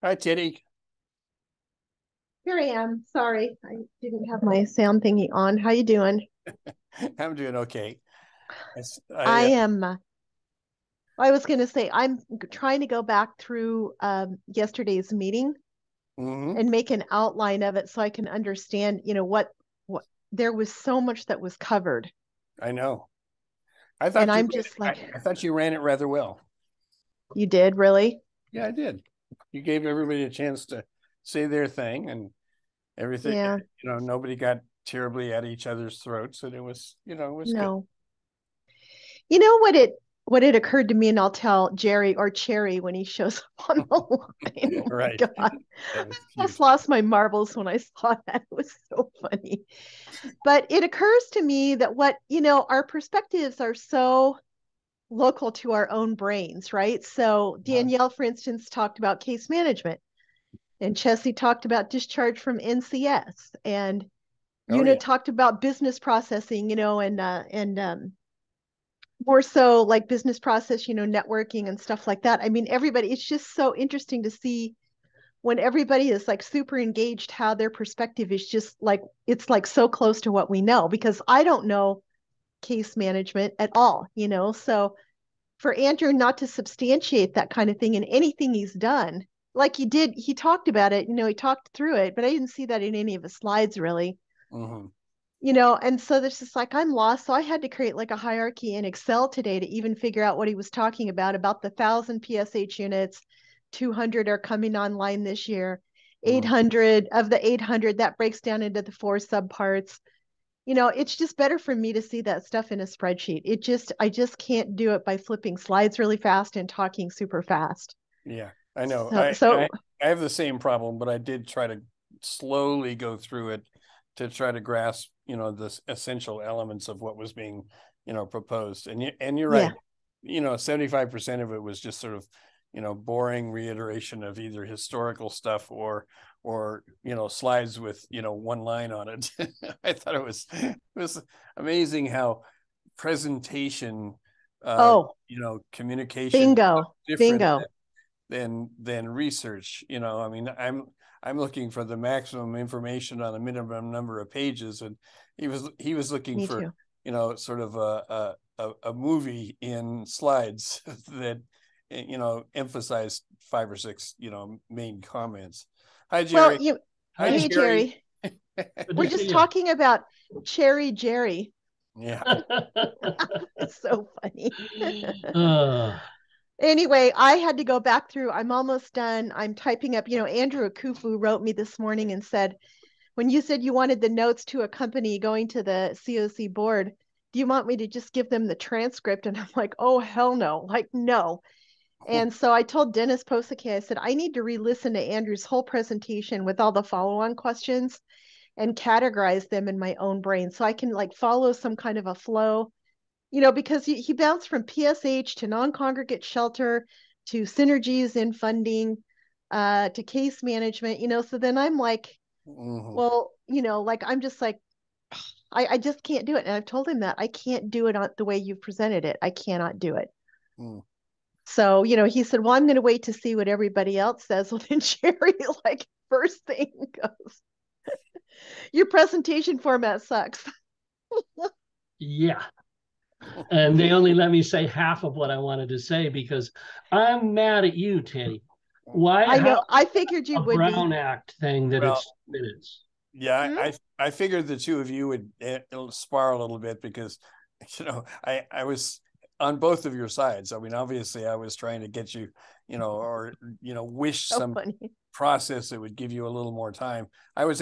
Hi, Titty. Here I am. Sorry, I didn't have my sound thingy on. How you doing? I'm doing okay. I I am. I was going to say I'm trying to go back through yesterday's meeting mhm, and make an outline of it so I can understand. What there was so much that was covered, I know. and I'm just like, I thought you ran it rather well. you did really? Yeah, I did. You gave everybody a chance to say their thing and everything. Yeah. Nobody got terribly at each other's throats, and it was good. No. You know what it occurred to me, and I'll tell Jerry or Cherry when he shows up on the line. Oh my Right. God. That was I almost cute. lost my marbles when I saw that. It was so funny. But it occurs to me that our perspectives are so local to our own brains, right? So Danielle, for instance, talked about case management, and Chessie talked about discharge from NCS, and Oh Una yeah. talked about business processing, and more so like business process, networking and stuff like that. I mean, everybody, it's just so interesting to see when everybody is like super engaged, how their perspective is just like, it's like so close to what we know, because I don't know case management at all. So for Andrew not to substantiate that kind of thing in anything he's done, like he talked about it, he talked through it, but I didn't see that in any of his slides really. Hmm. And so there's just like, I'm lost. So I had to create like a hierarchy in Excel today to even figure out what he was talking about the 1,000 PSH units. 200 are coming online this year. Hmm. 800 of the 800, that breaks down into the four subparts. It's just better for me to see that stuff in a spreadsheet. I just can't do it by flipping slides really fast and talking super fast. Yeah, I know. So, so I have the same problem, but I did try to slowly go through it to try to grasp, the essential elements of what was being, proposed. And you're yeah, right. 75% of it was just sort of, boring reiteration of either historical stuff or slides with, one line on it. I thought it was amazing how presentation, uh, oh, communication bingo, different bingo. than research. I mean, I'm looking for the maximum information on a minimum number of pages, and he was looking Me for, too. sort of a movie in slides that emphasized five or six main comments. Hi, Well, Jerry. Hi, hey, Hi, Jerry. Jerry, good we're to just see you. talking about Cherry Jerry. Yeah. It's so funny. uh, Anyway, I had to go back through. I'm almost done. I'm typing up. Andrew Akufu wrote me this morning and said, when you said you wanted the notes to a company going to the COC board, do you want me to just give them the transcript? And I'm like, oh, hell no. Like, no. And so I told Dennis Posake, I said, I need to re-listen to Andrew's whole presentation with all the follow-on questions and categorize them in my own brain so I can like follow some kind of a flow, because he bounced from PSH to non-congregate shelter to synergies in funding, to case management, so then I'm like, Hmm. well, like I'm just like, I just can't do it. And I've told him that I can't do it on the way you've presented it. I cannot do it. So, he said, well, I'm going to wait to see what everybody else says. Well, then Jerry, like, first thing goes, your presentation format sucks. yeah. And they only let me say half of what I wanted to say because I'm mad at you, Teddy. Why? I How know. I figured you a would be. Brown Act thing that Well, it's minutes? yeah, Hmm? I figured the two of you would spar a little bit because, I was on both of your sides. I mean, obviously, I was trying to get you, or wish So some funny. process that would give you a little more time. Yeah. I was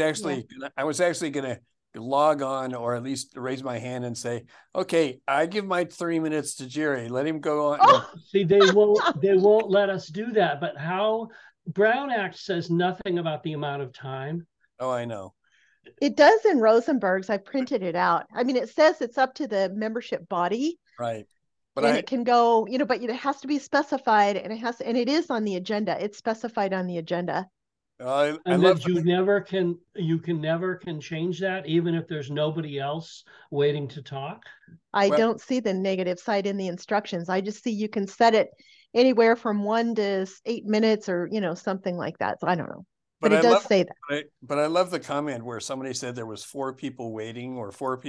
actually going to log on, or at least raise my hand and say, okay, I give my 3 minutes to Jerry. Let him go on. Well, Oh, see, they won't let us do that. But how Brown Act says nothing about the amount of time. Oh, I know. it does in Rosenberg's. I printed it out. I mean, it says it's up to the membership body Right. But and it can go, but it has to be specified and it is on the agenda. It's specified on the agenda. I And love that you can never change that, even if there's nobody else waiting to talk. I well, don't see the negative side in the instructions. I just see you can set it anywhere from 1 to 8 minutes or, something like that. So I don't know, but But it I does love, say that. but I love the comment where somebody said there was 4 people waiting, or 4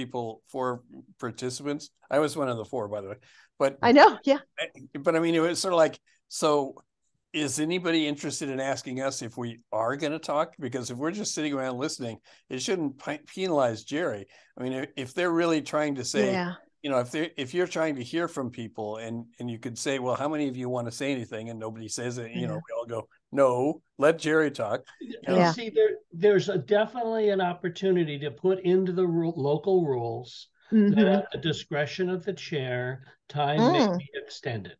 participants. I was one of the 4, by the way. But I know. Yeah. but I mean, it was sort of like, so is anybody interested in asking us if we are going to talk? Because if we're just sitting around listening, it shouldn't penalize Jerry. I mean, if they're really trying to say, Yeah. if you're trying to hear from people, and you could say, well, how many of you want to say anything? And nobody says it, we all go, no, let Jerry talk. And see, there's definitely an opportunity to put into the local rules that at the discretion of the chair, time may be extended.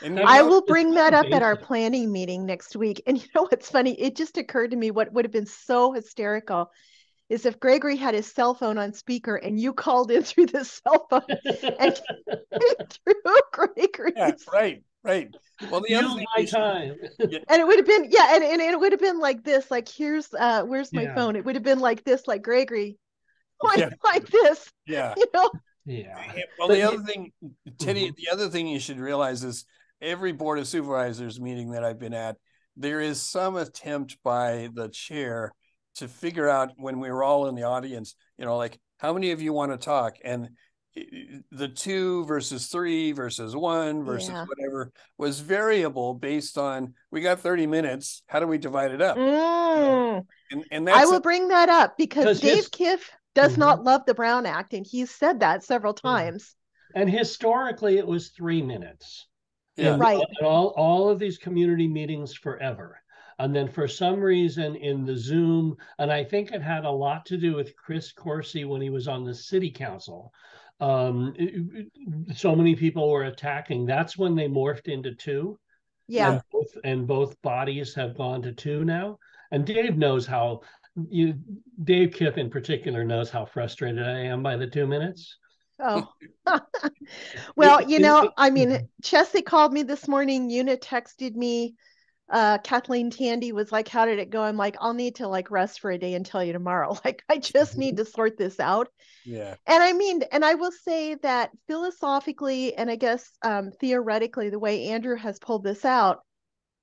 And I will bring that up at our planning meeting next week. And you know what's funny? It just occurred to me what would have been so hysterical is if Gregory had his cell phone on speaker and you called in through the cell phone and through Gregory's. Yeah, right. Well, the other thing my time. And it would have been, and it would have been like this, like, where's my phone? It would have been like this, like Gregory, like this. Yeah. Yeah. Well, the other thing, Teddy, the other thing you should realize is every Board of Supervisors meeting that I've been at, there is some attempt by the chair to figure out, when we were all in the audience, like, how many of you want to talk? And the 2 versus 3 versus 1 versus whatever was variable based on, we got 30 minutes. How do we divide it up? And that's I will bring that up because Dave Kiff does not love the Brown Act, and he's said that several times. And historically, it was 3 minutes. Yeah. Right. And all of these community meetings forever. And then for some reason in the Zoom, and I think it had a lot to do with Chris Corsi when he was on the city council. So many people were attacking. That's when they morphed into 2. Yeah. And both bodies have gone to 2 now. And Dave knows Dave Kiff in particular knows how frustrated I am by the 2 minutes. Oh, well, I mean, Chessie called me this morning. Una texted me. Kathleen Tandy was like, how did it go? I'm like, I'll need to like rest for a day and tell you tomorrow. Like, I just need to sort this out. Yeah. And I mean, and I will say that philosophically, and I guess theoretically, the way Andrew has pulled this out,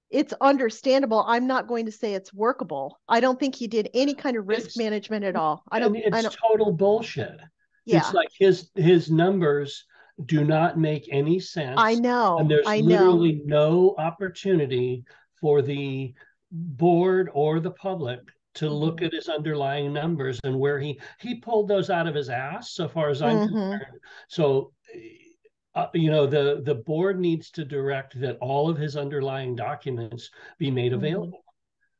it's understandable. I'm not going to say it's workable. I don't think he did any kind of risk management at all. It's total bullshit. Yeah. It's like his numbers do not make any sense. I know. And there's literally no opportunity for the board or the public to look at his underlying numbers and where he pulled those out of his ass, so far as I'm concerned. So, the board needs to direct that all of his underlying documents be made available.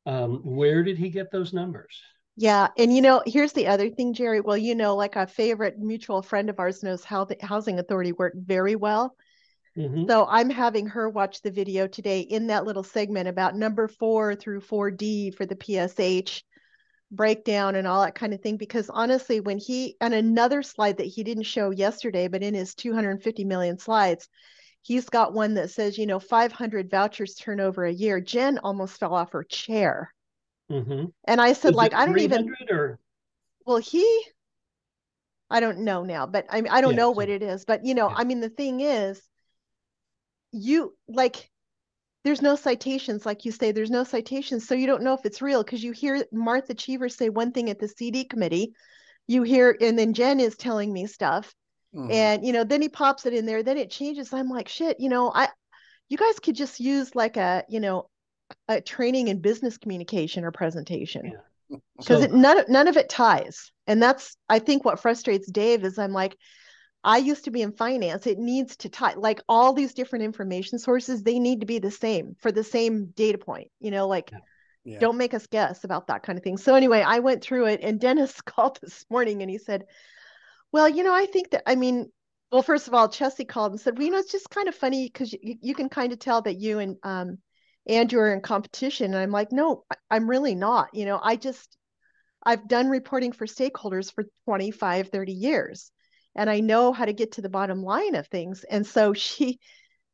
Where did he get those numbers? Yeah. And, here's the other thing, Jerry. Well, like a favorite mutual friend of ours knows how the housing authority worked very well. So I'm having her watch the video today in that little segment about number 4 through 4D for the PSH breakdown and all that kind of thing. Because honestly, when on another slide that he didn't show yesterday, but in his 250 million slides, he's got one that says, 500 vouchers turnover a year. Jen almost fell off her chair. And I said, like, I don't even, well, I don't know now, but I don't know what it is, but I mean, the thing is, there's no citations, like you say, there's no citations. So you don't know if it's real, because you hear Martha Cheever say one thing at the CD committee, and then Jen is telling me stuff. And, then he pops it in there, then it changes. I'm like, shit, you guys could just use like a training in business communication or presentation, because none of it ties. And that's, I think, what frustrates Dave is I'm like, I used to be in finance. It needs to tie, like, all these different information sources, they need to be the same for the same data point, don't make us guess about that kind of thing. So anyway, I went through it, and Dennis called this morning and he said, well, I think that, well, first of all, Chessie called and said, well, it's just kind of funny because you can kind of tell that you and Andrew are in competition. And I'm like, no, I'm really not. I've done reporting for stakeholders for 25, 30 years. And I know how to get to the bottom line of things. And so we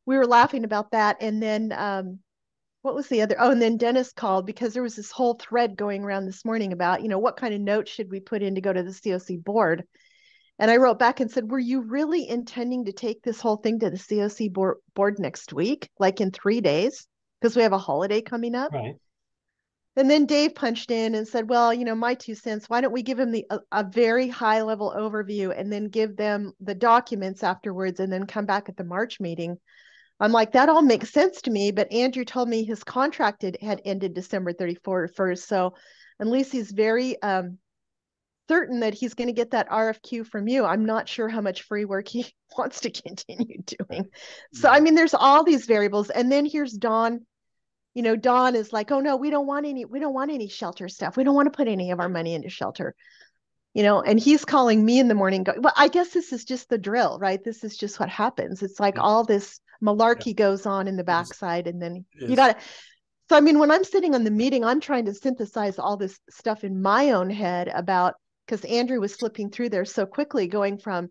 were laughing about that. And then what was the other? Oh, and then Dennis called because there was this whole thread going around this morning about, what kind of notes should we put in to go to the COC board? And I wrote back and said, were you really intending to take this whole thing to the COC board next week, like in 3 days? Because we have a holiday coming up. Right. And then Dave punched in and said, well, my 2 cents, why don't we give him a very high level overview and then give them the documents afterwards and then come back at the March meeting? I'm like, that all makes sense to me. But Andrew told me his contract had ended December 31st. So unless he's very certain that he's going to get that RFQ from you, I'm not sure how much free work he wants to continue doing. So, I mean, there's all these variables. And then here's Dawn. Dawn is like, oh no, we don't want any shelter stuff. We don't want to put any of our money into shelter. And he's calling me in the morning. Well, I guess this is just the drill, right? This is just what happens. It's like all this malarkey goes on in the backside, and then you got to. So, I mean, when I'm sitting on the meeting, I'm trying to synthesize all this stuff in my own head about, because Andrew was flipping through there so quickly, going from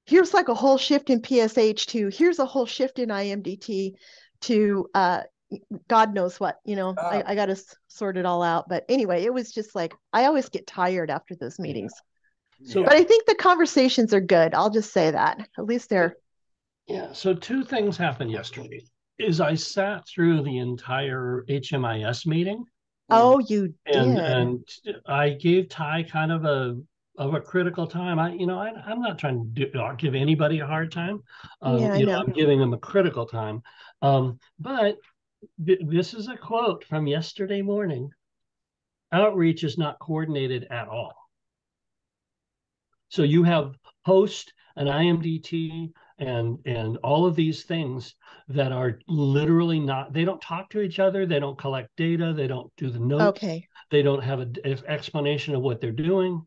here's like a whole shift in PSH to here's a whole shift in IMDT to God knows what, I got to sort it all out. But anyway, it was just like, I always get tired after those meetings. So, but I think the conversations are good. I'll just say that. At least they're. Yeah. So 2 things happened yesterday. Is I sat through the entire HMIS meeting. Oh, you did. And I gave Ty kind of a critical time. I'm not trying to give anybody a hard time. Yeah, I know. I'm giving them a critical time. But this is a quote from yesterday morning. Outreach is not coordinated at all. So you have host and IMDT and all of these things that are literally not, they don't talk to each other. They don't collect data. They don't do the notes. Okay. They don't have an explanation of what they're doing.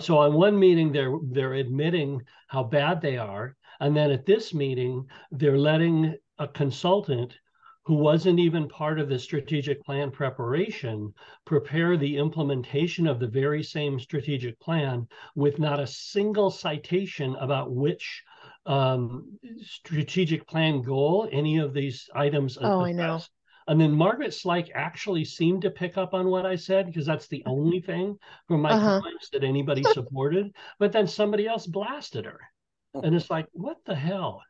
So on one meeting, they're admitting how bad they are. And then at this meeting, they're letting a consultant who wasn't even part of the strategic plan preparation prepare the implementation of the very same strategic plan with not a single citation about which strategic plan goal any of these items address. I know. And then Margaret Slike actually seemed to pick up on what I said, because that's the only thing from my comments that anybody supported. But then somebody else blasted her. And it's like, what the hell?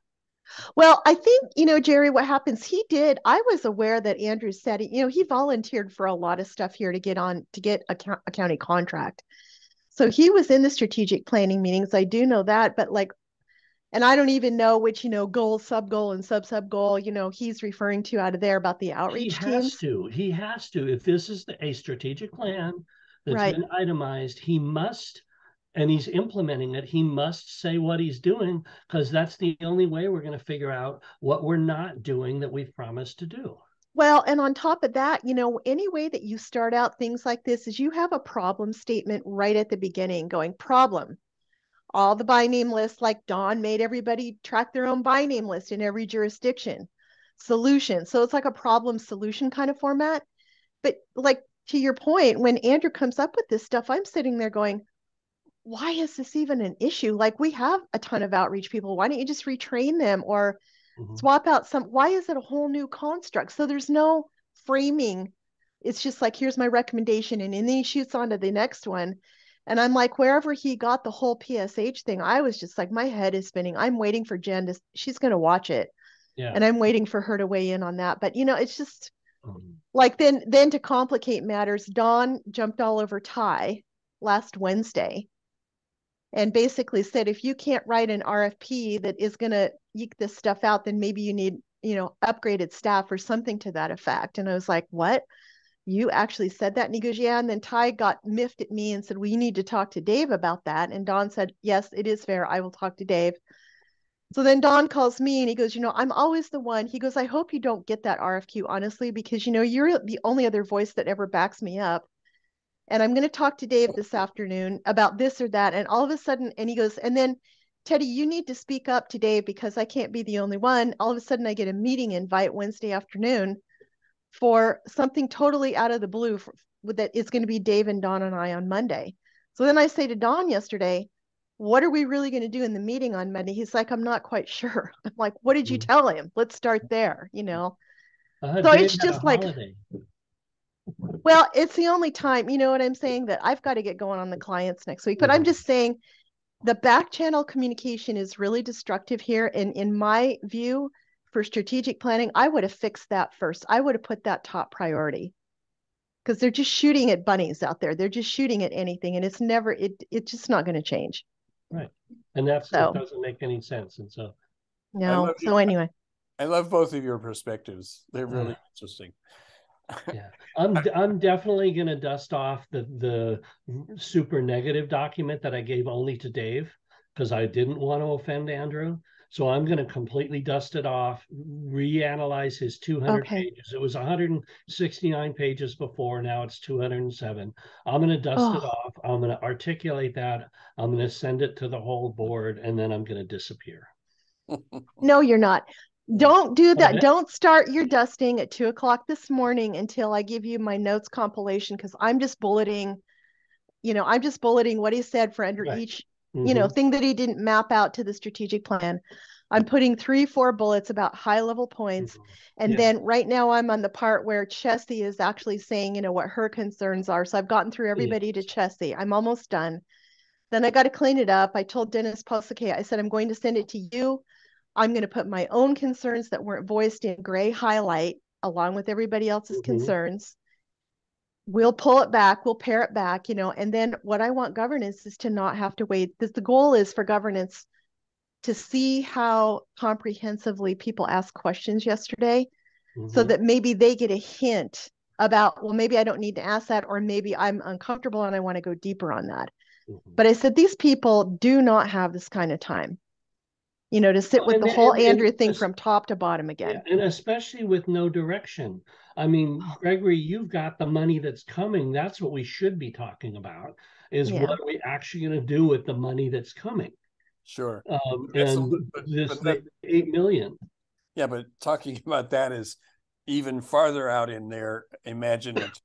Well, I think, Jerry, what happens, I was aware that Andrew said, he volunteered for a lot of stuff here to get a county contract. So he was in the strategic planning meetings. I do know that, but and I don't even know which, goal, sub-goal, and sub-goal, he's referring to out of there about the outreach teams. He has to. If this is a strategic plan that's been itemized, he must, and he's implementing it, he must say what he's doing, because that's the only way we're going to figure out what we're not doing that we've promised to do. Well, and on top of that, any way that you start out things like this is you have a problem statement right at the beginning going problem. All the by name lists, like Dawn made everybody track their own by name list in every jurisdiction. Solution. So it's like a problem solution kind of format. But to your point, when Andrew comes up with this stuff, I'm sitting there going, why is this even an issue? We have a ton of outreach people. Why don't you just retrain them or swap out why is it a whole new construct? So there's no framing. It's just like, here's my recommendation. And then he shoots on to the next one. And I'm like, wherever he got the whole PSH thing, I was just like, my head is spinning. I'm waiting for Jen she's going to watch it. Yeah. And I'm waiting for her to weigh in on that. But, it's just then to complicate matters, Dawn jumped all over Ty last Wednesday and basically said, if you can't write an RFP that is going to eke this stuff out, then maybe you need, upgraded staff or something to that effect. And I was like, what? You actually said that? And he goes, yeah. And then Ty got miffed at me and said, well, you need to talk to Dave about that. And Dawn said, yes, it is fair. I will talk to Dave. So then Dawn calls me and he goes, I'm always the one. He goes, I hope you don't get that RFQ, honestly, because, you're the only other voice that ever backs me up. And I'm going to talk to Dave this afternoon about this or that. And all of a sudden, and he goes, and then Teddy, you need to speak up to Dave because I can't be the only one. All of a sudden I get a meeting invite Wednesday afternoon for something totally out of the blue that it's going to be Dave and Dawn and I on Monday. So then I say to Dawn yesterday, what are we really going to do in the meeting on Monday? He's like, I'm not quite sure. I'm like, what did you tell him? Let's start there, So it's just like, well, it's the only time, you know what I'm saying, that I've got to get going on the clients next week. But I'm just saying, the back channel communication is really destructive here. And in my view, for strategic planning, I would have fixed that first. I would have put that top priority, because they're just shooting at bunnies out there. They're just shooting at anything, and it's just not going to change. Right. And it doesn't make any sense. And so no. So anyway, I love both of your perspectives. They're really interesting. Yeah, I'm definitely going to dust off the super negative document that I gave only to Dave, because I didn't want to offend Andrew. So I'm going to completely dust it off, reanalyze his 200 pages. It was 169 pages before. Now it's 207. I'm going to dust it off. I'm going to articulate that. I'm going to send it to the whole board, and then I'm going to disappear. No, you're not. Don't do that. Don't start your dusting at 2:00 this morning until I give you my notes compilation, because I'm just bulleting, I'm just bulleting what he said for under each, thing that he didn't map out to the strategic plan. I'm putting 3-4 bullets about high level points. And then right now I'm on the part where Chessie is actually saying, what her concerns are. So I've gotten through everybody to Chessie. I'm almost done. Then I got to clean it up. I told Dennis Posake, I said, I'm going to send it to you. I'm going to put my own concerns that weren't voiced in gray highlight along with everybody else's concerns. We'll pull it back. We'll pare it back, and then what I want governance is to not have to wait. The goal is for governance to see how comprehensively people asked questions yesterday, so that maybe they get a hint about, well, maybe I don't need to ask that, or maybe I'm uncomfortable and I want to go deeper on that. But I said, these people do not have this kind of time, to sit with the whole Andrew thing from top to bottom again. Yeah, and especially with no direction. I mean, Gregory, you've got the money that's coming. That's what we should be talking about, is what are we actually going to do with the money that's coming? Sure. And this 8 million. Yeah, but talking about that is even farther out in their imaginative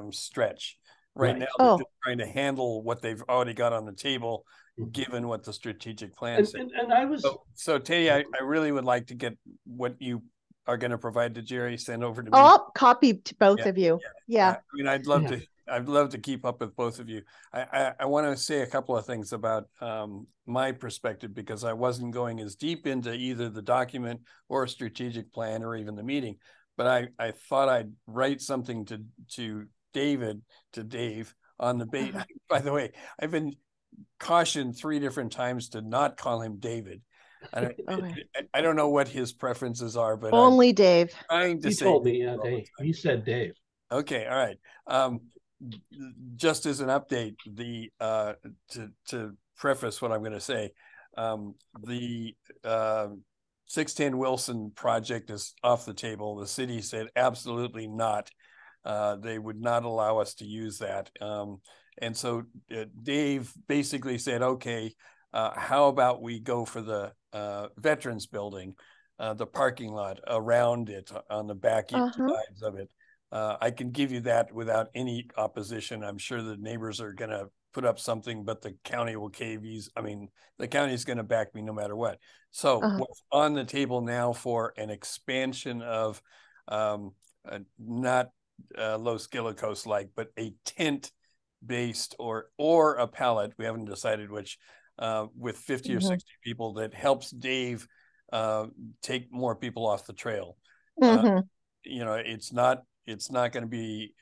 stretch. Right now, they're just trying to handle what they've already got on the table, given what the strategic plan is. And I was so Teddy, I really would like to get what you are going to provide to Jerry sent over to me. I'll copy to both of you. Yeah. I mean, I'd love to keep up with both of you. I want to say a couple of things about my perspective, because I wasn't going as deep into either the document or a strategic plan or even the meeting, but I thought I'd write something to Dave on the base. By the way, I've been cautioned 3 different times to not call him David. I don't know what his preferences are, but only Dave. He told me, Dave. He said Dave. Okay, all right. Just as an update, to preface what I'm going to say, the 610 Wilson project is off the table. The city said absolutely not. They would not allow us to use that. And so Dave basically said, okay, how about we go for the Veterans Building, the parking lot around it on the back sides of it. I can give you that without any opposition. I'm sure the neighbors are going to put up something, but the county will cave these. I mean, the county is going to back me no matter what. So what's on the table now for an expansion of not Los Guilicos like, but a tent based or a pallet, we haven't decided which, with 50 or 60 people, that helps Dave take more people off the trail. It's not going to be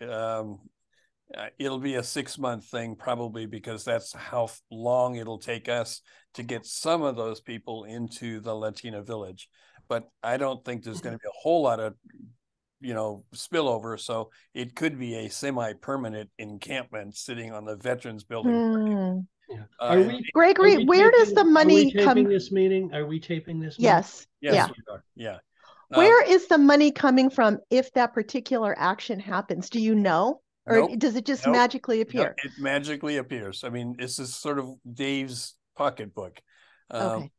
it'll be a 6-month thing probably, because that's how long it'll take us to get some of those people into the Latina village. But I don't think there's going to be a whole lot of spillover, so it could be a semi-permanent encampment sitting on the Veterans Building. Gregory, where does the money come? Are we taping this meeting? Yes. We are. Yeah. Where is the money coming from if that particular action happens? Do you know? Or does it just magically appear? It magically appears. I mean, this is sort of Dave's pocketbook. We've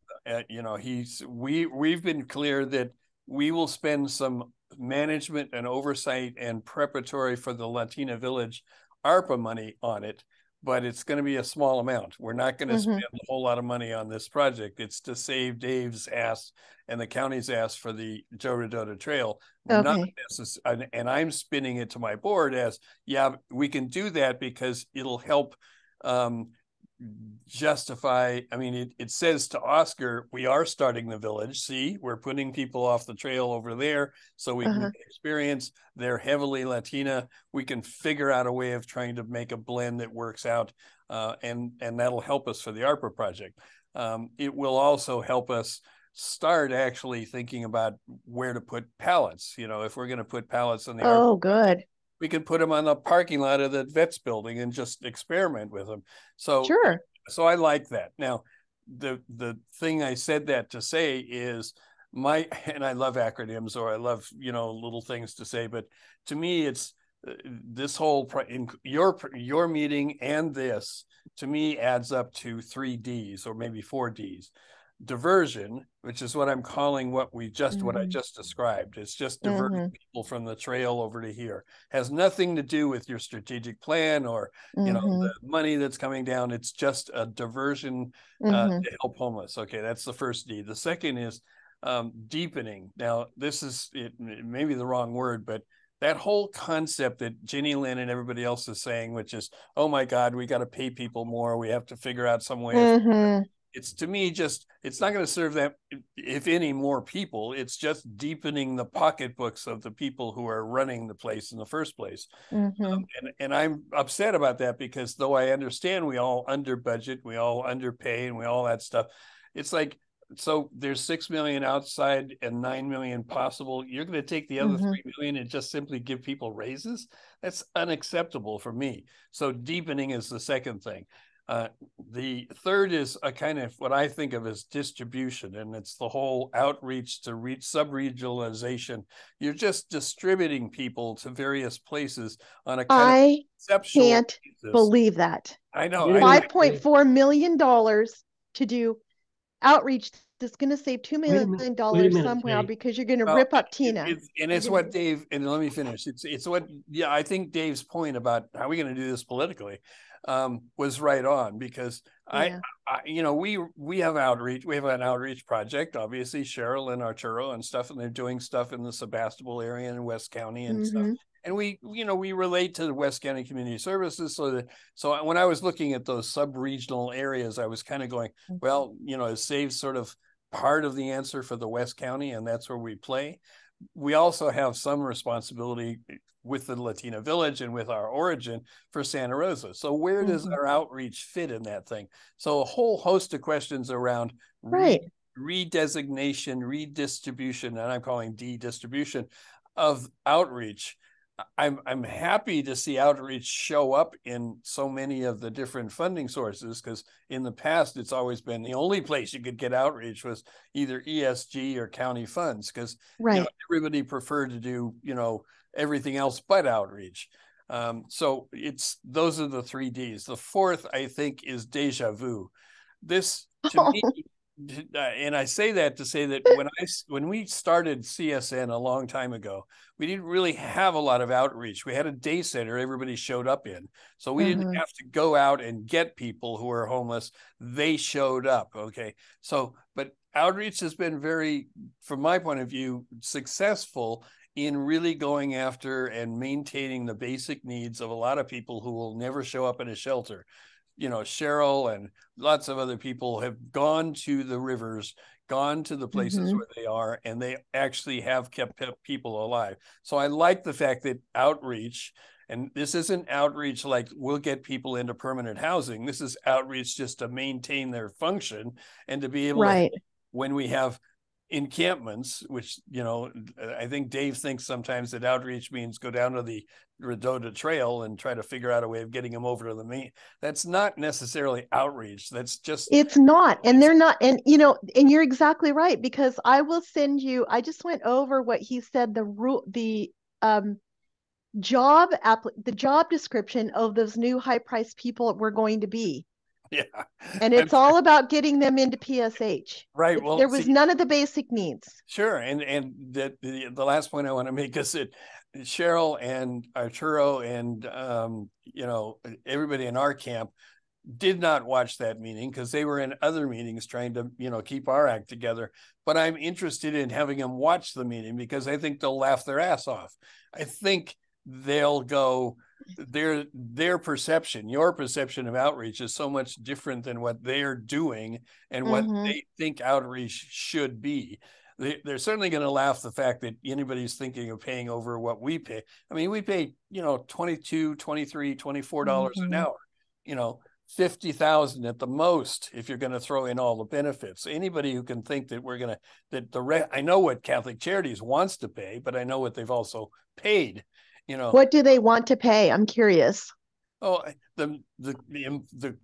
been clear that we will spend some management and oversight and preparatory for the Latina Village ARPA money on it, but it's going to be a small amount. We're not going to spend a whole lot of money on this project. It's to save Dave's ass and the county's ass for the Joe Rodota Trail. And I'm spinning it to my board as, we can do that because it'll help justify. I mean, it says to Oscar, we are starting the village. See, we're putting people off the trail over there so we can get experience. They're heavily Latina. We can figure out a way of trying to make a blend that works out, and that'll help us for the ARPA project. It will also help us start actually thinking about where to put pallets. You know, if we're going to put pallets on the ARPA project, we can put them on the parking lot of the vets building and just experiment with them. So, so I like that. Now, the thing I said that to say is and I love acronyms, or I love, you know, little things to say, but to me, it's this whole in your meeting and this, to me, adds up to 3 Ds or maybe 4 Ds. Diversion, which is what I'm calling what I just described. It's just diverting people from the trail over to here. Has nothing to do with your strategic plan or you know, the money that's coming down. It's just a diversion to help homeless. Okay, that's the first D. The second is deepening. Now, this is maybe the wrong word, but that whole concept that Ginny Lynn and everybody else is saying, which is, oh my God, we got to pay people more. We have to figure out some way of it's, to me, just, it's not going to serve that, if any, more people. It's just deepening the pocketbooks of the people who are running the place in the first place. And I'm upset about that, because though I understand we all under budget, we all underpay, and we all that stuff, it's like, so there's 6 million outside and 9 million possible. You're going to take the other 3 million and just simply give people raises? That's unacceptable for me. So deepening is the second thing. The third is a kind of what I think of as distribution, and it's the whole outreach to reach sub-regionalization. You're just distributing people to various places on a kind of conceptual can't basis. Believe that. I know. $5.4 million to do outreach that's going to save $2 million somehow, because you're going to rip up Tina. It's what Dave, and let me finish. It's what, yeah, I think Dave's point about how are we going to do this politically was right on, because I you know, we have outreach. We have an outreach project, obviously, Cheryl and Arturo and stuff, and they're doing stuff in the Sebastopol area and West County and stuff. And we, you know, we relate to the West County Community Services, so when I was looking at those sub-regional areas, I was kind of going, well, you know, is SAVE sort of part of the answer for the West County, and that's where we play. We also have some responsibility with the Latina Village and with our origin for Santa Rosa. So where does our outreach fit in that thing? So a whole host of questions around redesignation, redistribution, and I'm calling de-distribution of outreach. I'm happy to see outreach show up in so many of the different funding sources, because in the past, it's always been the only place you could get outreach was either ESG or county funds, because you know, everybody preferred to do, you know, everything else but outreach. So those are the 3 Ds. The fourth, I think, is deja vu. This, to me, and I say that to say that when we started CSN a long time ago, we didn't really have a lot of outreach. We had a day center everybody showed up in, so we didn't have to go out and get people who are homeless. They showed up. Okay, so but outreach has been very, from my point of view, successful in really going after and maintaining the basic needs of a lot of people who will never show up in a shelter. You know, Cheryl and lots of other people have gone to the rivers, gone to the places where they are, and they actually have kept people alive. So I like the fact that outreach, and this isn't outreach like we'll get people into permanent housing. This is outreach just to maintain their function and to be able to, when we have encampments, which, you know, I think Dave thinks sometimes that outreach means go down to the Redota Trail and try to figure out a way of getting them over to the main. That's not necessarily outreach. That's just, it's not. And they're not. And, you know, and you're exactly right, because I will send you, I just went over what he said, the job description of those new high priced people we're going to be. Yeah. And it's all about getting them into PSH. Right. Well, there was none of the basic needs. Sure. And the last point I want to make is that Cheryl and Arturo and, you know, everybody in our camp did not watch that meeting because they were in other meetings trying to, you know, keep our act together. But I'm interested in having them watch the meeting because I think they'll laugh their ass off. I think they'll go, their perception, your perception of outreach is so much different than what they're doing and what they think outreach should be. They're certainly going to laugh the fact that anybody's thinking of paying over what we pay. I mean, we pay, $22, $23, $24 an hour, 50,000 at the most if you're going to throw in all the benefits. Anybody who can think that I know what Catholic Charities wants to pay, but I know what they've also paid. What do they want to pay? I'm curious. Oh, the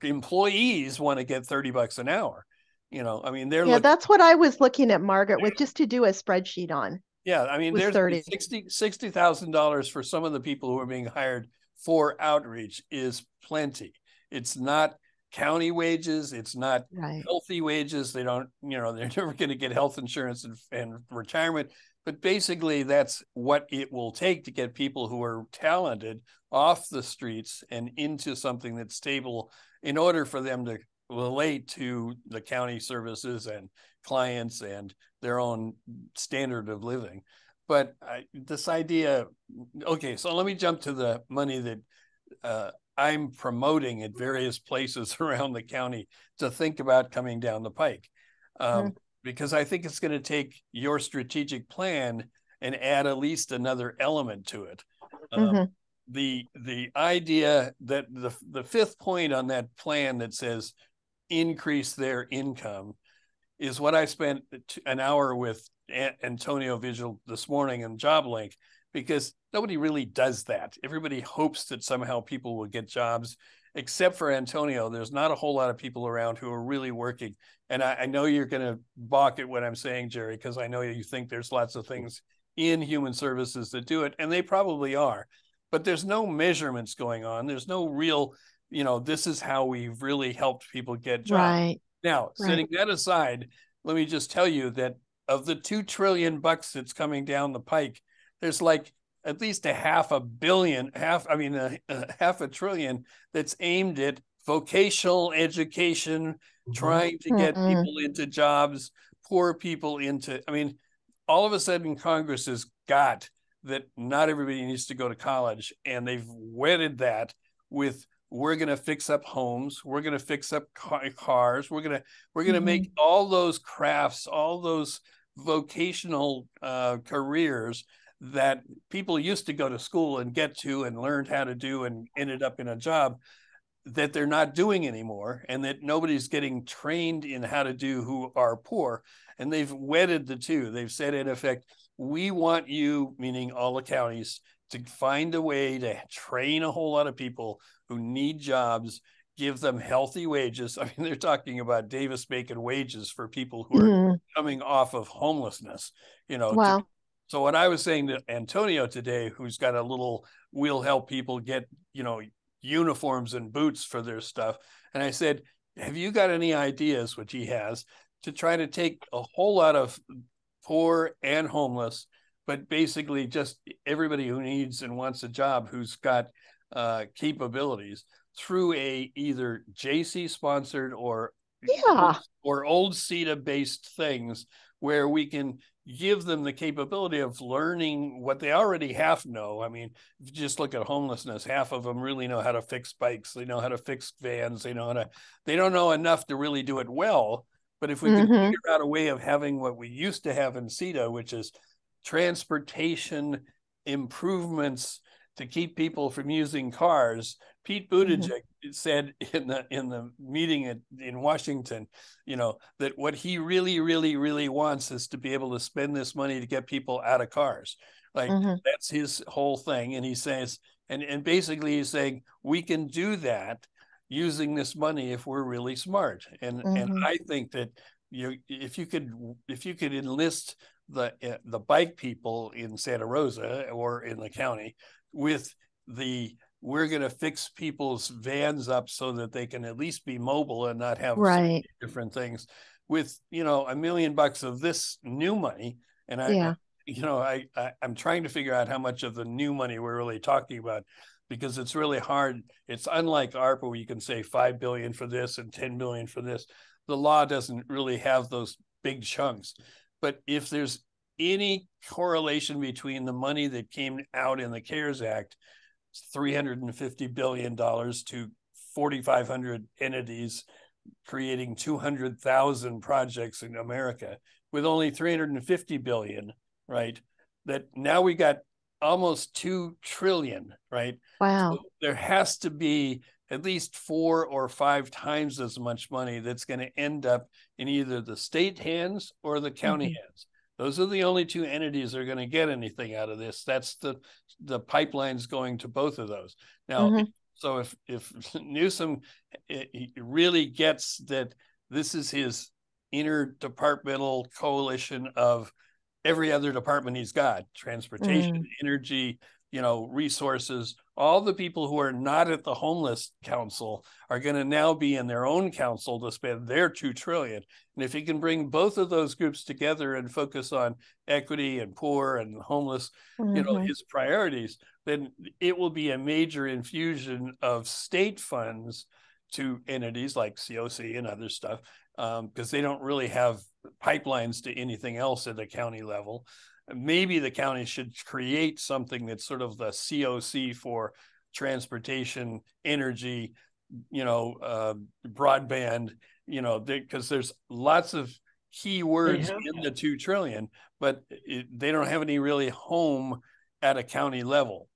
employees want to get $30 an hour. I mean, that's what I was looking at, Margaret, with just to do a spreadsheet on. Yeah, I mean, there's $60,000 for some of the people who are being hired for outreach is plenty. It's not county wages. It's not healthy wages. They don't, they're never going to get health insurance and retirement. But basically, that's what it will take to get people who are talented off the streets and into something that's stable in order for them to relate to the county services and clients and their own standard of living. But this idea, okay, so let me jump to the money that I'm promoting at various places around the county to think about coming down the pike. Because I think it's going to take your strategic plan and add at least another element to it. The idea that the fifth point on that plan that says increase their income is what I spent an hour with Antonio Vigil this morning in JobLink, because nobody really does that. Everybody hopes that somehow people will get jobs. Except for Antonio, there's not a whole lot of people around who are really working. And I know you're going to balk at what I'm saying, Jerry, because I know you think there's lots of things in human services that do it, and they probably are. But there's no measurements going on. There's no real, this is how we've really helped people get jobs. Right. Now, setting that aside, let me just tell you that of the $2 trillion that's coming down the pike, there's like at least half a trillion that's aimed at vocational education, trying to get people into jobs, poor people into, all of a sudden Congress has got that not everybody needs to go to college, and they've wedded that with, we're going to fix up homes, we're going to fix up cars, we're going to make all those crafts, all those vocational careers that people used to go to school and get to and learned how to do and ended up in a job that they're not doing anymore, and that nobody's getting trained in how to do who are poor. And they've wedded the two. They've said, in effect, we want you, meaning all the counties, to find a way to train a whole lot of people who need jobs, give them healthy wages. They're talking about Davis-Bacon wages for people who are coming off of homelessness, Wow. So what I was saying to Antonio today, who's got a little, we'll help people get, uniforms and boots for their stuff. And I said, have you got any ideas, which he has, to try to take a whole lot of poor and homeless, but basically just everybody who needs and wants a job, who's got capabilities, through a either JC sponsored or old CETA based things, where we can give them the capability of learning what they already half know. If you just look at homelessness, half of them really know how to fix bikes. They know how to fix vans. They don't know enough to really do it well. But if we can figure out a way of having what we used to have in CETA, which is transportation improvements to keep people from using cars. Pete Buttigieg said in the meeting in Washington, that what he really, really, really wants is to be able to spend this money to get people out of cars. That's his whole thing. And he says, and basically he's saying, we can do that using this money if we're really smart. And I think that if you could enlist the bike people in Santa Rosa or in the county with we're going to fix people's vans up so that they can at least be mobile and not have different things, with $1 million of this new money. And I'm trying to figure out how much of the new money we're really talking about, because it's really hard. It's unlike ARPA, where you can say 5 billion for this and 10 billion for this. The law doesn't really have those big chunks. But if there's any correlation between the money that came out in the CARES Act $350 billion to 4,500 entities, creating 200,000 projects in America with only 350 billion, right? That now we got almost 2 trillion, right? Wow. So there has to be at least 4 or 5 times as much money that's going to end up in either the state hands or the county hands. Those are the only 2 entities that are going to get anything out of this. That's the pipelines going to both of those. Now, so if Newsom really gets that this is his interdepartmental coalition of every other department he's got, transportation, energy, resources, all the people who are not at the homeless council are going to now be in their own council to spend their 2 trillion. And if he can bring both of those groups together and focus on equity and poor and homeless, his priorities, then it will be a major infusion of state funds to entities like COC and other stuff, because they don't really have pipelines to anything else at the county level. Maybe the county should create something that's sort of the COC for transportation, energy, broadband, because there's lots of key words in the 2 trillion, but they don't have any really home at a county level.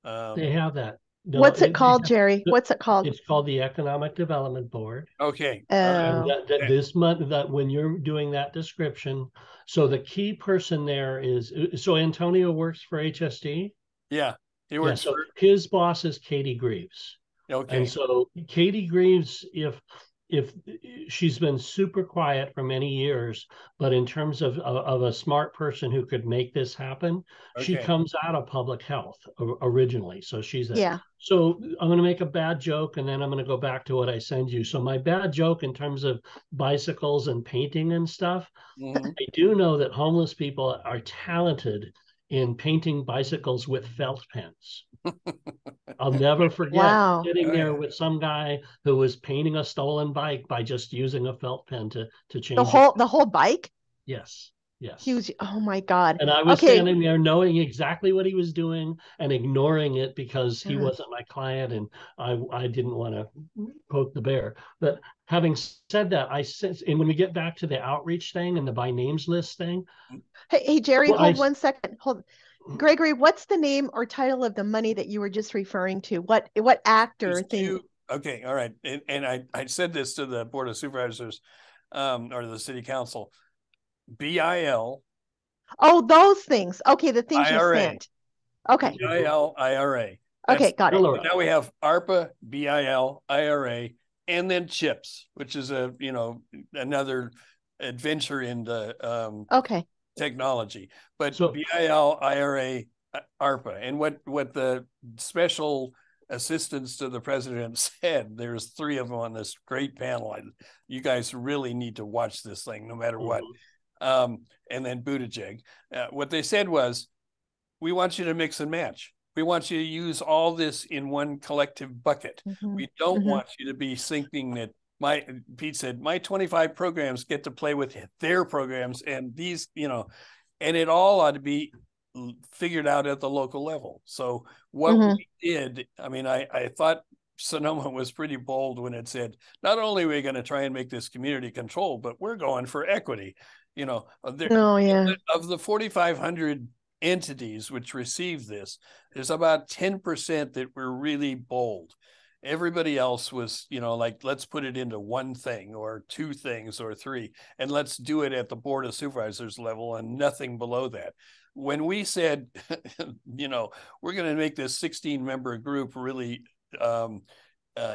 They have that. No, what's it called, Jerry? What's it called? It's called the Economic Development Board. Okay. This month, that when you're doing that description, so the key person there is, so Antonio works for HSD. Yeah, he works. So his boss is Katie Greaves. Okay. And so Katie Greaves, if she's been super quiet for many years, but in terms of a smart person who could make this happen, she comes out of public health originally. So she's So I'm going to make a bad joke, and then I'm going to go back to what I send you. So my bad joke in terms of bicycles and painting and stuff, I do know that homeless people are talented in painting bicycles with felt pens. I'll never forget sitting there with some guy who was painting a stolen bike by just using a felt pen to change the whole bike. Yes. He was, oh my God. And I was standing there knowing exactly what he was doing and ignoring it because he wasn't my client and I didn't want to poke the bear. But having said that, and when we get back to the outreach thing and the by names list thing. Hey Jerry, hold 1 second. Hold. Gregory, what's the name or title of the money that you were just referring to? What act or thing? Okay, all right. And I said this to the Board of Supervisors or the City Council. BIL. Oh, those things. Okay, the things IRA. you sent. Okay. BIL, IRA. Okay, got it. Now we have ARPA, BIL, IRA, and then CHIPS, which is another adventure into technology. But BIL, IRA, ARPA, and what the special assistants to the president said, there's 3 of them on this great panel. You guys really need to watch this thing no matter what. And then Buttigieg, what they said was, we want you to mix and match. We want you to use all this in one collective bucket. We don't want you to be thinking that Pete said, my 25 programs get to play with their programs and these, and it all ought to be figured out at the local level. So what we did, I thought Sonoma was pretty bold when it said, not only are we going to try and make this community controlled, but we're going for equity. Of the 4,500 entities which receive this, there's about 10% that were really bold. Everybody else was, like, let's put it into 1 thing or 2 things or 3, and let's do it at the Board of Supervisors level and nothing below that. When we said, we're going to make this 16-member group really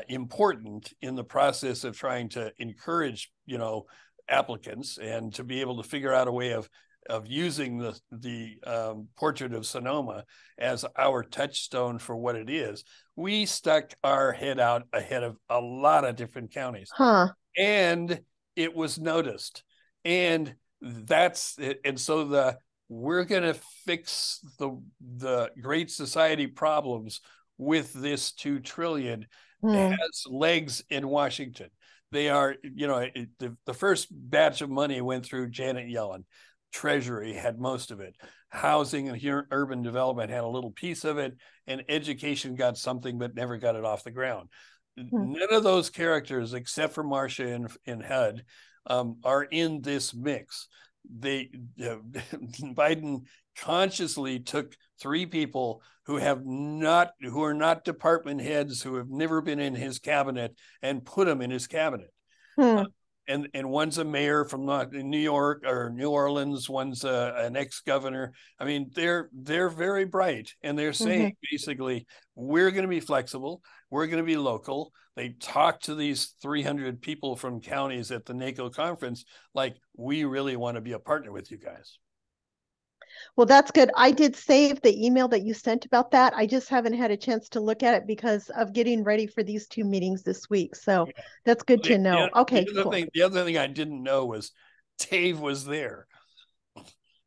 important in the process of trying to encourage, applicants and to be able to figure out a way of using the portrait of Sonoma as our touchstone for what it is, we stuck our head out ahead of a lot of different counties. And it was noticed. And that's it. And so we're going to fix the Great Society problems with this 2 trillion has legs in Washington. They are, the first batch of money went through Janet Yellen. Treasury had most of it. Housing and urban development had a little piece of it, and education got something but never got it off the ground. None of those characters, except for Marcia and HUD, are in this mix. Biden consciously took 3 people who are not department heads, who have never been in his cabinet, and put them in his cabinet. And one's a mayor from New York or New Orleans. One's an ex-governor. I mean, they're very bright, and they're saying basically, we're going to be flexible. We're going to be local. They talked to these 300 people from counties at the NACO conference, like, we really want to be a partner with you guys. Well, that's good. I did save the email that you sent about that. I just haven't had a chance to look at it because of getting ready for these 2 meetings this week. So that's good to know. Okay, cool. The other thing I didn't know was Dave was there.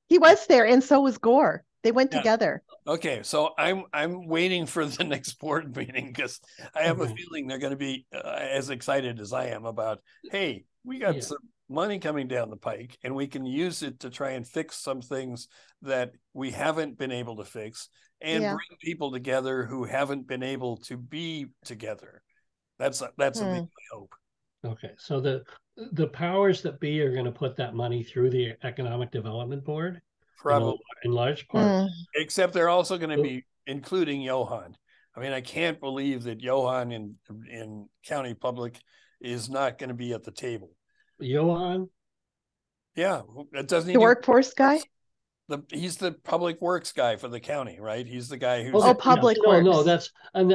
He was there, and so was Gore. They went together. Okay, so I'm waiting for the next board meeting because I have a feeling they're going to be as excited as I am about, hey, we got some money coming down the pike, and we can use it to try and fix some things that we haven't been able to fix, and bring people together who haven't been able to be together. That's a big hope. Okay, so the powers that be are going to put that money through the Economic Development Board, probably in large part. Except they're also going to be including Johan. I mean, I can't believe that Johan in county public is not going to be at the table. Johan? Yeah, it doesn't. The workforce guy. He's the public works guy for the county, right? He's the guy who's public works. No, that's, and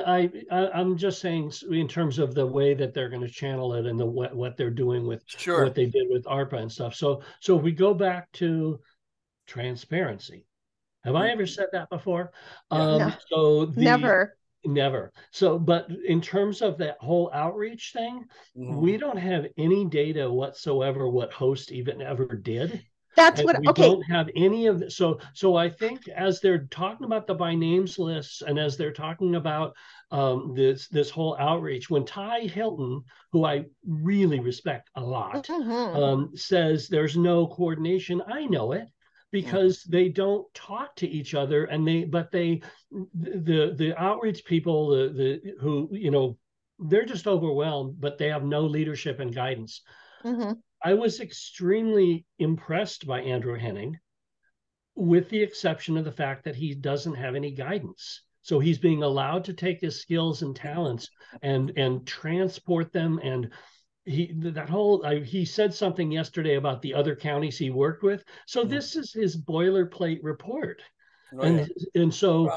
I'm just saying in terms of the way that they're going to channel it and what they're doing with what they did with ARPA and stuff. So if we go back to transparency, have I ever said that before? No. So Never. So, but in terms of that whole outreach thing, we don't have any data whatsoever what Host even ever did. That's what. We don't have any of this. So I think as they're talking about the by names lists, and as they're talking about this whole outreach, when Ty Hilton, who I really respect a lot, says there's no coordination, I know it, because they don't talk to each other, and the outreach people, who they're just overwhelmed, but they have no leadership and guidance. I was extremely impressed by Andrew Henning, with the exception of the fact that he doesn't have any guidance. So he's being allowed to take his skills and talents and transport them. And he said something yesterday about the other counties he worked with. So this is his boilerplate report. And so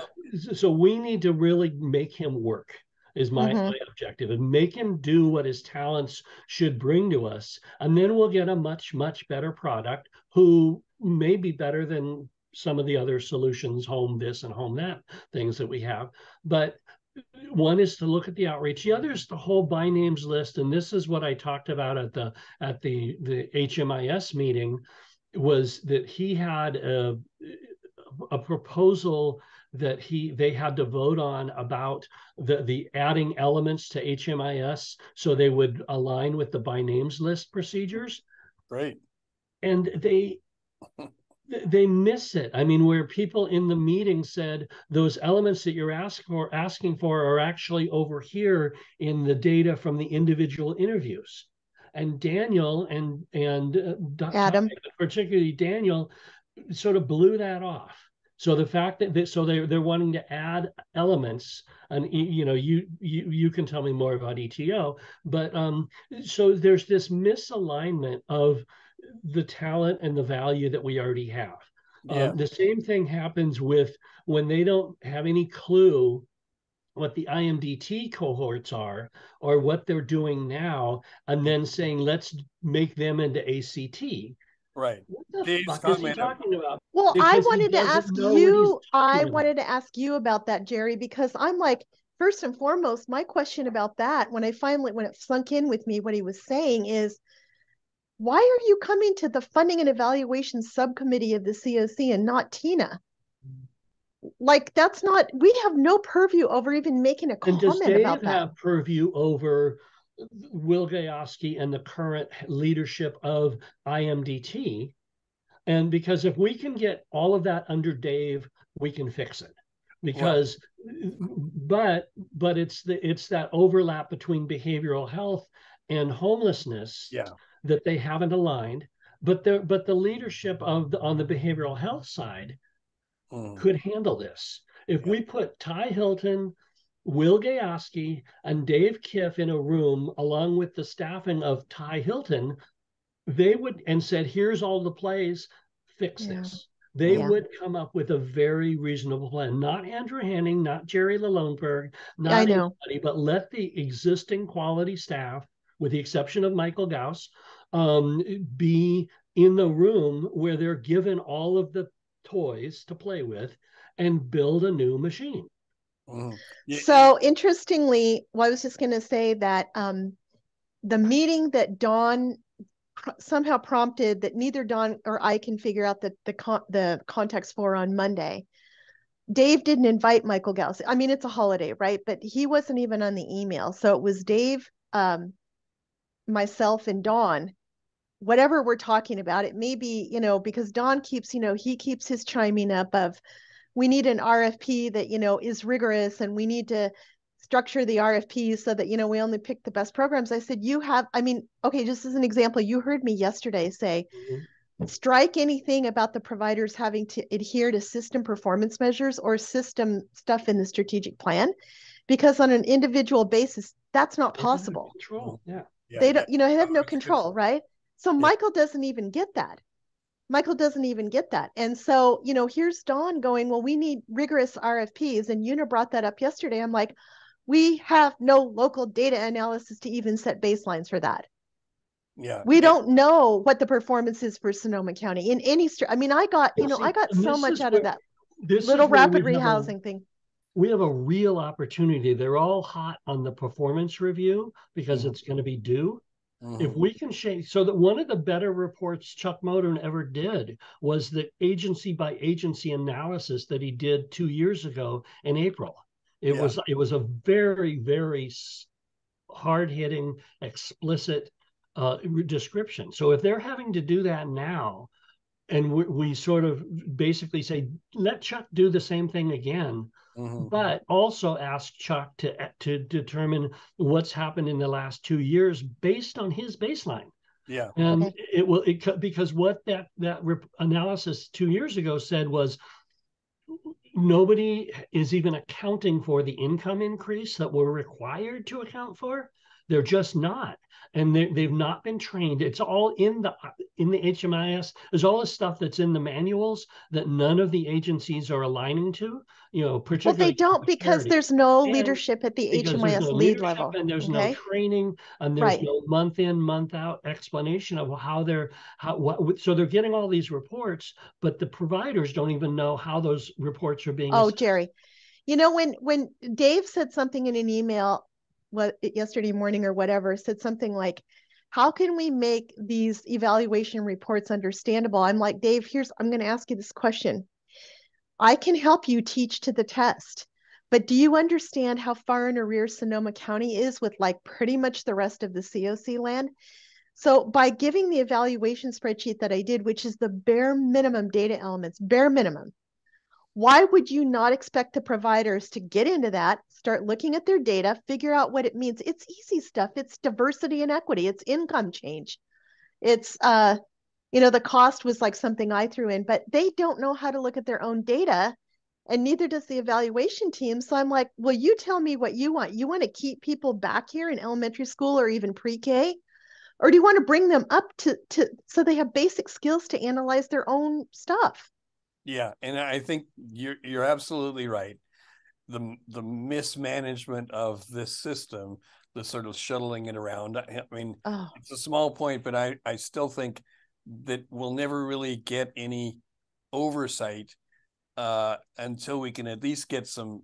we need to really make him work, is my objective, and make him do what his talents should bring to us. And then we'll get a much, much better product, who may be better than some of the other solutions, home this and home that things that we have. But one is to look at the outreach. The other is the whole by names list. And this is what I talked about at the HMIS meeting, was that he had a proposal that they had to vote on about the adding elements to HMIS so they would align with the by names list procedures. Right. And they miss it. I mean, where people in the meeting said those elements that you're asking for are actually over here in the data from the individual interviews. And Daniel and Adam, particularly Daniel, sort of blew that off. So the fact that they're wanting to add elements, and you can tell me more about ETO, but so there's this misalignment of the talent and the value that we already have. The same thing happens when they don't have any clue what the IMDT cohorts are or what they're doing now, and then saying, let's make them into ACT. Right. What the fuck is he talking about? Well, I wanted to ask you about that, Jerry, because I'm like, first and foremost, my question about that, when it sunk in with me, what he was saying is, why are you coming to the funding and evaluation subcommittee of the COC and not Tina? Like, we have no purview over even making a comment about that. And does Dave have purview over Will Gayoski and the current leadership of IMDT? And because if we can get all of that under Dave, we can fix it. Because, but it's that overlap between behavioral health and homelessness that they haven't aligned. But the leadership on the behavioral health side could handle this. If we put Ty Hilton, Will Gayoski, and Dave Kiff in a room, along with the staffing of Ty Hilton, they would, and said, here's all the plays, fix this. They would come up with a very reasonable plan. Not Andrew Hanning, not Jerry Lalonberg, not anybody, but let the existing quality staff, with the exception of Michael Gauss, be in the room where they're given all of the toys to play with and build a new machine. So interestingly, well, I was just going to say that the meeting that Dawn somehow prompted that neither Dawn or I can figure out the context for on Monday. Dave didn't invite Michael Gauss. I mean, it's a holiday, right? But he wasn't even on the email. So it was Dave, myself, and Dawn. Whatever we're talking about, it may be, because Dawn keeps, he keeps his chiming up of, we need an RFP that, is rigorous, and we need to structure the RFP so that, we only pick the best programs. I said, okay, just as an example, you heard me yesterday say, strike anything about the providers having to adhere to system performance measures or system stuff in the strategic plan, because on an individual basis, that's not possible. Control. They don't, they have no control, right? So Michael doesn't even get that. And so, here's Dawn going, well, we need rigorous RFPs. And Una brought that up yesterday. I'm like, we have no local data analysis to even set baselines for that. We don't know what the performance is for Sonoma County in any I got so much out of that little rapid rehousing thing. We have a real opportunity. They're all hot on the performance review because it's going to be due. If we can change, so that one of the better reports Chuck Modern ever did was the agency by agency analysis that he did 2 years ago in April. It was a very, very hard-hitting, explicit description. So if they're having to do that now, and we sort of basically say, let Chuck do the same thing again, but also ask Chuck to determine what's happened in the last 2 years based on his baseline. And because what that analysis 2 years ago said was, nobody is even accounting for the income increase that we're required to account for. They're just not. And they've not been trained. It's all in the HMIS. There's all this stuff that's in the manuals that none of the agencies are aligning to, particularly. Well, they don't, because there's no leadership at the HMIS lead level. And there's no training, and there's no month in, month out explanation of so they're getting all these reports, but the providers don't even know how those reports are being assessed. Jerry, when Dave said something in an email, yesterday morning or whatever, said something like, how can we make these evaluation reports understandable? I'm like, Dave, I'm going to ask you this question. I can help you teach to the test, but do you understand how far in arrears Sonoma County is with pretty much the rest of the COC land? So by giving the evaluation spreadsheet that I did, which is the bare minimum data elements, bare minimum, why would you not expect the providers to get into that, start looking at their data, figure out what it means? It's easy stuff. It's diversity and equity. It's income change. It's, the cost was something I threw in, but they don't know how to look at their own data, and neither does the evaluation team. So I'm like, well, you tell me what you want. You want to keep people back here in elementary school or even pre-K? Or do you want to bring them up to so they have basic skills to analyze their own stuff? Yeah, and I think you're absolutely right. The mismanagement of this system, the sort of shuttling it around. I mean, it's a small point, but I still think that we'll never really get any oversight until we can at least get some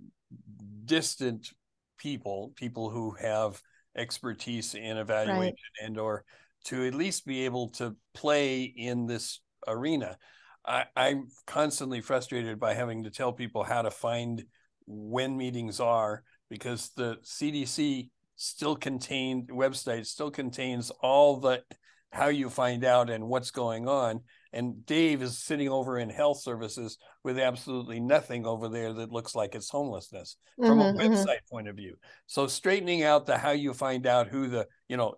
distant people who have expertise in evaluation and or to at least be able to play in this arena. I'm constantly frustrated by having to tell people how to find when meetings are, because the CDC website still contains all the how you find out and what's going on. And Dave is sitting over in health services with absolutely nothing over there that looks like it's homelessness from a website point of view. So straightening out the how you find out who the,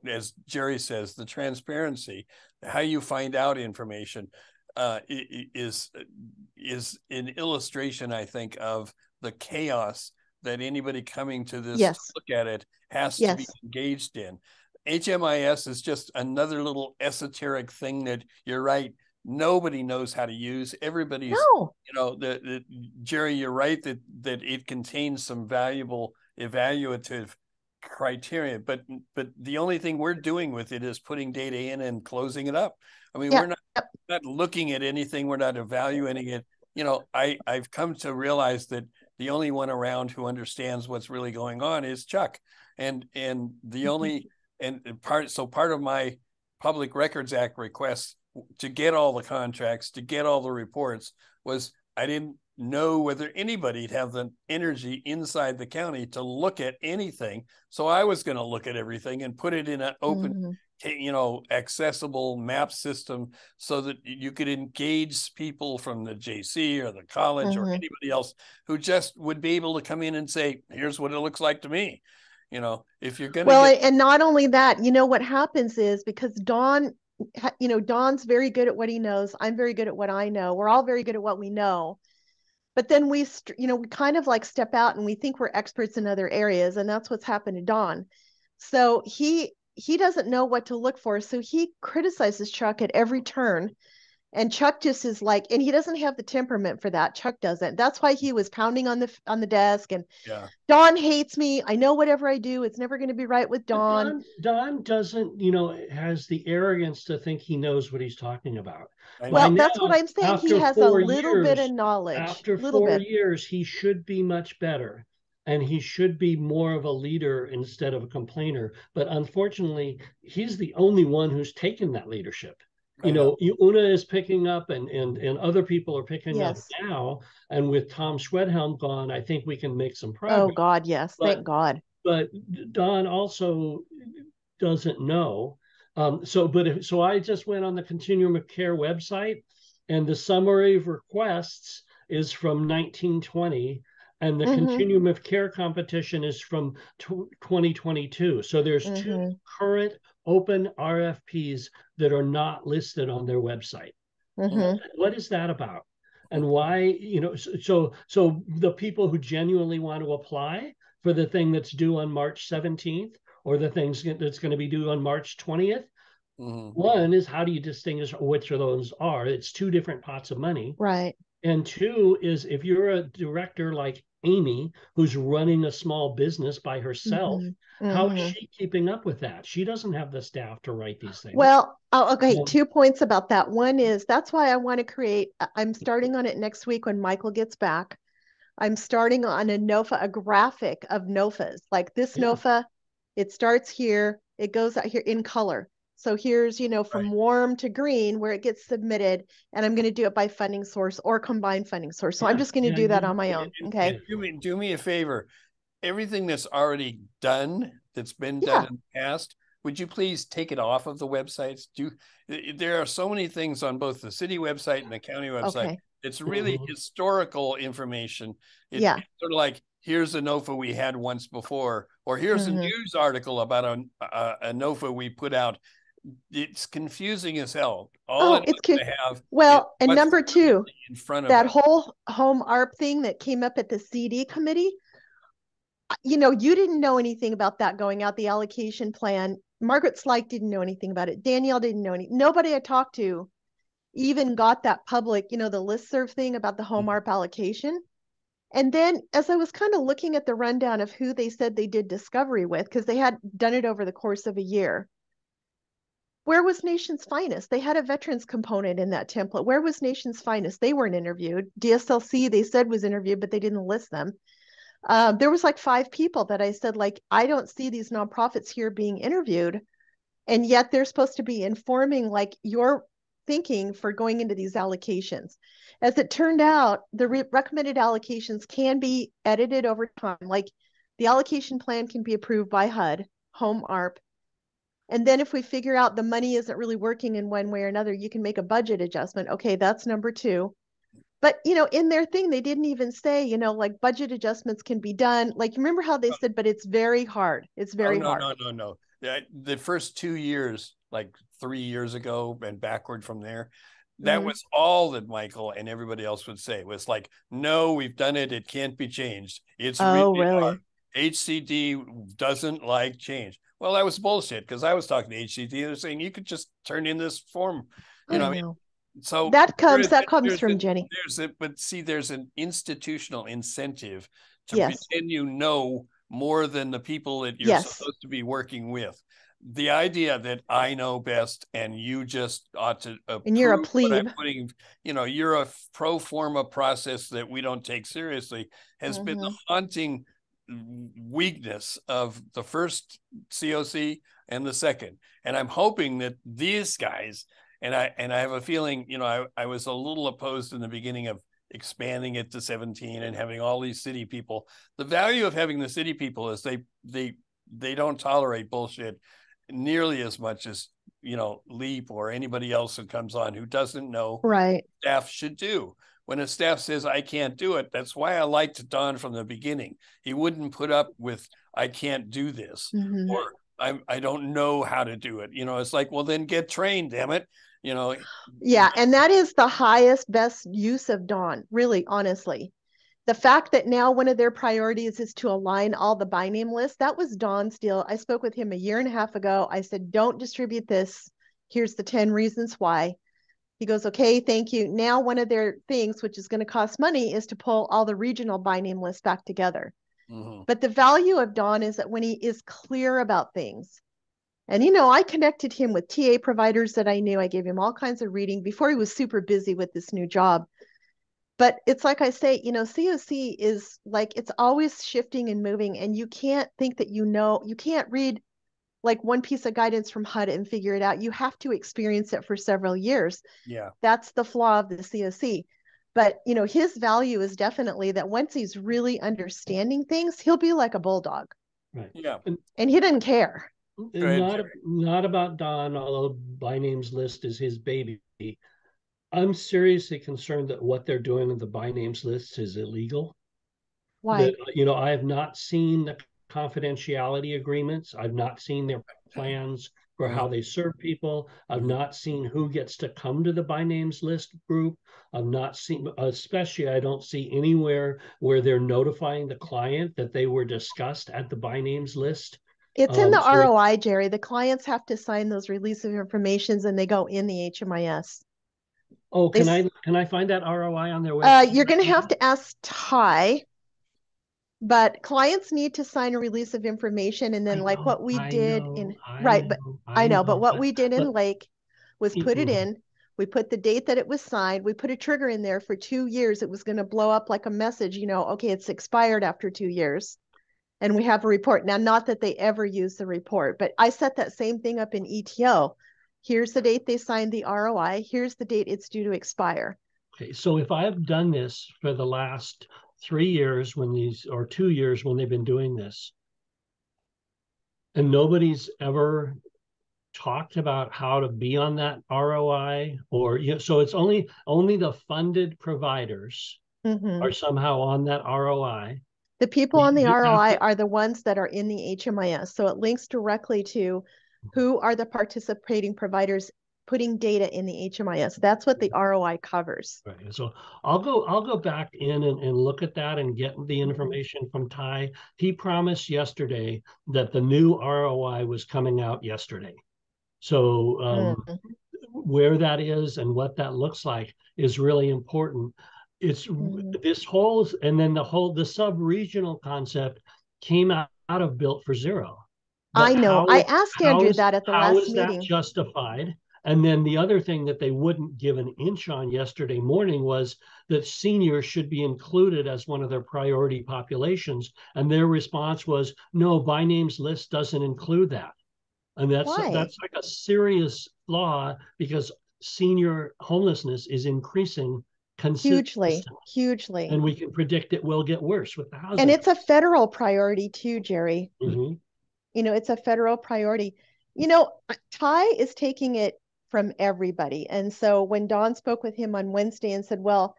as Jerry says, the transparency, how you find out information is an illustration, I think, of the chaos that anybody coming to this to look at it has to be engaged in. HMIS is just another little esoteric thing that, you're right, nobody knows how to use. Everybody's, Jerry, you're right that it contains some valuable evaluative criteria, but the only thing we're doing with it is putting data in and closing it up. I mean, we're not looking at anything. We're not evaluating it. I've come to realize that the only one around who understands what's really going on is Chuck, and the only part of my Public Records Act request to get all the contracts, to get all the reports, was I didn't know whether anybody'd have the energy inside the county to look at anything. So I was going to look at everything and put it in an open, accessible map system so that you could engage people from the JC or the college or anybody else who just would be able to come in and say, here's what it looks like to me. If you're going to and not only that, what happens is, because Don's very good at what he knows. I'm very good at what I know. We're all very good at what we know. But then we kind of like step out and we think we're experts in other areas. And that's what's happened to Don. So he doesn't know what to look for. So he criticizes Chuck at every turn. And Chuck just is like, and he doesn't have the temperament for that. Chuck doesn't. That's why he was pounding on the desk and Don hates me. I know whatever I do, it's never going to be right with Don. Don doesn't, has the arrogance to think he knows what he's talking about. Well, that's what I'm saying. He has a little bit of knowledge. After 4 years, he should be much better. And he should be more of a leader instead of a complainer. But unfortunately, he's the only one who's taken that leadership. Una is picking up and other people are picking up now. And with Tom Schwedhelm gone, I think we can make some progress. Oh, God, yes. Thank God. But Don also doesn't know. So I just went on the Continuum of Care website, and the summary of requests is from 1920. And the Continuum of Care competition is from 2022. So there's two current open RFPs that are not listed on their website. What is that about? And why, so the people who genuinely want to apply for the thing that's due on March 17th or the things that's going to be due on March 20th, one is, how do you distinguish which of those are? It's two different pots of money. Right. And two is, if you're a director like Amy, who's running a small business by herself, how is she keeping up with that? She doesn't have the staff to write these things. Well, okay, 2 points about that. One is, that's why I want to create, I'm starting on it next week when Michael gets back. I'm starting on a NOFA, a graphic of NOFAs. Like this NOFA, it starts here, it goes out here in color. So here's, from warm to green where it gets submitted, and I'm going to do it by funding source or combined funding source. So I'm just going to do that on my own. Okay. Do me a favor. Everything that's already done, that's been done in the past, would you please take it off of the websites? There are so many things on both the city website and the county website. Okay. It's really historical information. It's sort of like, here's a NOFA we had once before, or here's a news article about a NOFA we put out. It's confusing as hell. And number two, in front of that whole home ARP thing that came up at the CD committee, you didn't know anything about that going out, the allocation plan. Margaret Slyke didn't know anything about it. Danielle didn't know anything. Nobody I talked to even got that public, the listserv thing about the home ARP allocation. And then as I was kind of looking at the rundown of who they said they did discovery with, because they had done it over the course of a year, where was Nation's Finest? They had a veterans component in that template. Where was Nation's Finest? They weren't interviewed. DSLC, they said, was interviewed, but they didn't list them. There was like 5 people that I said, like, I don't see these nonprofits here being interviewed. And yet they're supposed to be informing like your thinking for going into these allocations. As it turned out, the recommended allocations can be edited over time. Like the allocation plan can be approved by HUD, home ARP, And then if we figure out the money isn't really working in one way or another, you can make a budget adjustment. Okay, that's number two. But, in their thing, they didn't even say, like budget adjustments can be done. Like, remember how they said, but it's very hard. It's very hard. No. The first 2 years, like 3 years ago and backward from there, that was all that Michael and everybody else would say. It was like, no, we've done it. It can't be changed. It's really hard. HCD doesn't like change. Well, that was bullshit, because I was talking to HCD. They're saying you could just turn in this form. So that comes from Jenny. There's an institutional incentive to pretend you know more than the people that you're supposed to be working with. The idea that I know best and you just ought to and you're a plebe. You're a pro forma process that we don't take seriously has been the haunting weakness of the first COC and the second. And I'm hoping that these guys, and I have a feeling, I was a little opposed in the beginning of expanding it to 17 and having all these city people. The value of having the city people is they don't tolerate bullshit nearly as much as Leap or anybody else who comes on who doesn't know right staff should do. When a staff says I can't do it, that's why I liked Don from the beginning. He wouldn't put up with I can't do this or I don't know how to do it. It's like, well, then get trained, damn it. Yeah, and that is the highest, best use of Don, really, honestly. The fact that now one of their priorities is to align all the by name lists, that was Don's deal. I spoke with him 1.5 years ago. I said, don't distribute this. Here's the 10 reasons why. He goes, okay, thank you. Now one of their things, which is going to cost money, is to pull all the regional by name lists back together. But the value of Don is that when he is clear about things, and, I connected him with TA providers that I knew. I gave him all kinds of reading before he was super busy with this new job. But it's like I say, COC is like, it's always shifting and moving. And you can't think that you can't read like one piece of guidance from HUD and figure it out. You have to experience it for several years. Yeah. That's the flaw of the COC. But, his value is definitely that once he's really understanding things, he'll be like a bulldog. Right. Yeah. And he doesn't care. Not about Don, although by names list is his baby. I'm seriously concerned that what they're doing with the by names list is illegal. Why? That, I have not seen the confidentiality agreements. I've not seen their plans for how they serve people. I've not seen who gets to come to the by names list group. I've not seen, especially I don't see anywhere where they're notifying the client that they were discussed at the by names list. It's in the ROI, Jerry. The clients have to sign those release of informations and they go in the HMIS. Oh, can I find that ROI on their website? You're going to have to ask Ty, but clients need to sign a release of information. And then what we did but what we did in Lake was put it in. We put the date that it was signed. We put a trigger in there for 2 years. It was going to blow up like a message, okay, it's expired after 2 years. And we have a report. Now, not that they ever use the report, but I set that same thing up in ETO. Here's the date they signed the ROI. Here's the date it's due to expire. Okay, so if I have done this for the last 3 years or 2 years when they've been doing this, and nobody's ever talked about how to be on that ROI, so it's only the funded providers are somehow on that ROI. The people on the ROI are the ones that are in the HMIS. So it links directly to who are the participating providers putting data in the HMIS. That's what the ROI covers. Right. So I'll go back in and look at that and get the information from Ty. He promised yesterday that the new ROI was coming out yesterday. So where that is and what that looks like is really important. It's this whole, and then the sub-regional concept came out of Built for Zero. But I know. I asked Andrew that at the last meeting. How is that justified? And then the other thing that they wouldn't give an inch on yesterday morning was that seniors should be included as one of their priority populations. And their response was, no, by names list doesn't include that. And that's like a serious flaw, because senior homelessness is increasing hugely. And we can predict it will get worse with the housing. And it's a federal priority too, Jerry. It's a federal priority. You know, Ty is taking it from everybody. And so when Dawn spoke with him on Wednesday and said, well,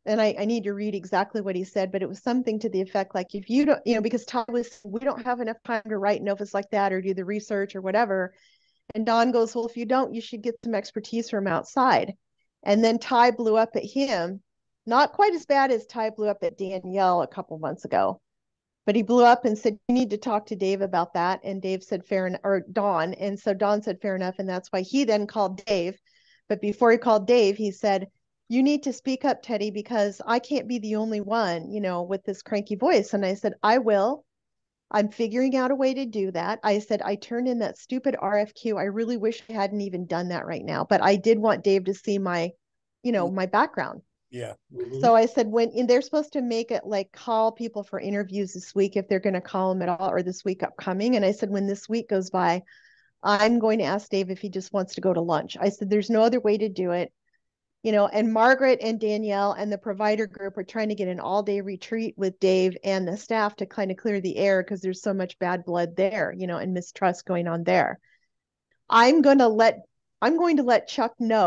and I need to read exactly what he said, but it was something to the effect like, if you don't, you know, because Ty was, we don't have enough time to write notes like that or do the research or whatever. And Dawn goes, well, if you don't, you should get some expertise from outside. And then Ty blew up at him, not quite as bad as Ty blew up at Danielle a couple months ago. But he blew up and said, you need to talk to Dave about that. And Dave said, fair enough, or Dawn. And so Dawn said, fair enough. And that's why he then called Dave. But before he called Dave, he said, you need to speak up, Teddy, because I can't be the only one, you know, with this cranky voice. And I said, I will. I'm figuring out a way to do that. I said, I turned in that stupid RFQ. I really wish I hadn't even done that right now. But I did want Dave to see my, you know, my background. Yeah. Mhm. So I said, when they're supposed to make it like call people for interviews this week, if they're going to call them at all, or this week upcoming. And I said, when this week goes by, I'm going to ask Dave if he just wants to go to lunch. I said, there's no other way to do it. You know, and Margaret and Danielle and the provider group are trying to get an all-day retreat with Dave and the staff to kind of clear the air because there's so much bad blood there, you know, and mistrust going on there. I'm going to let Chuck know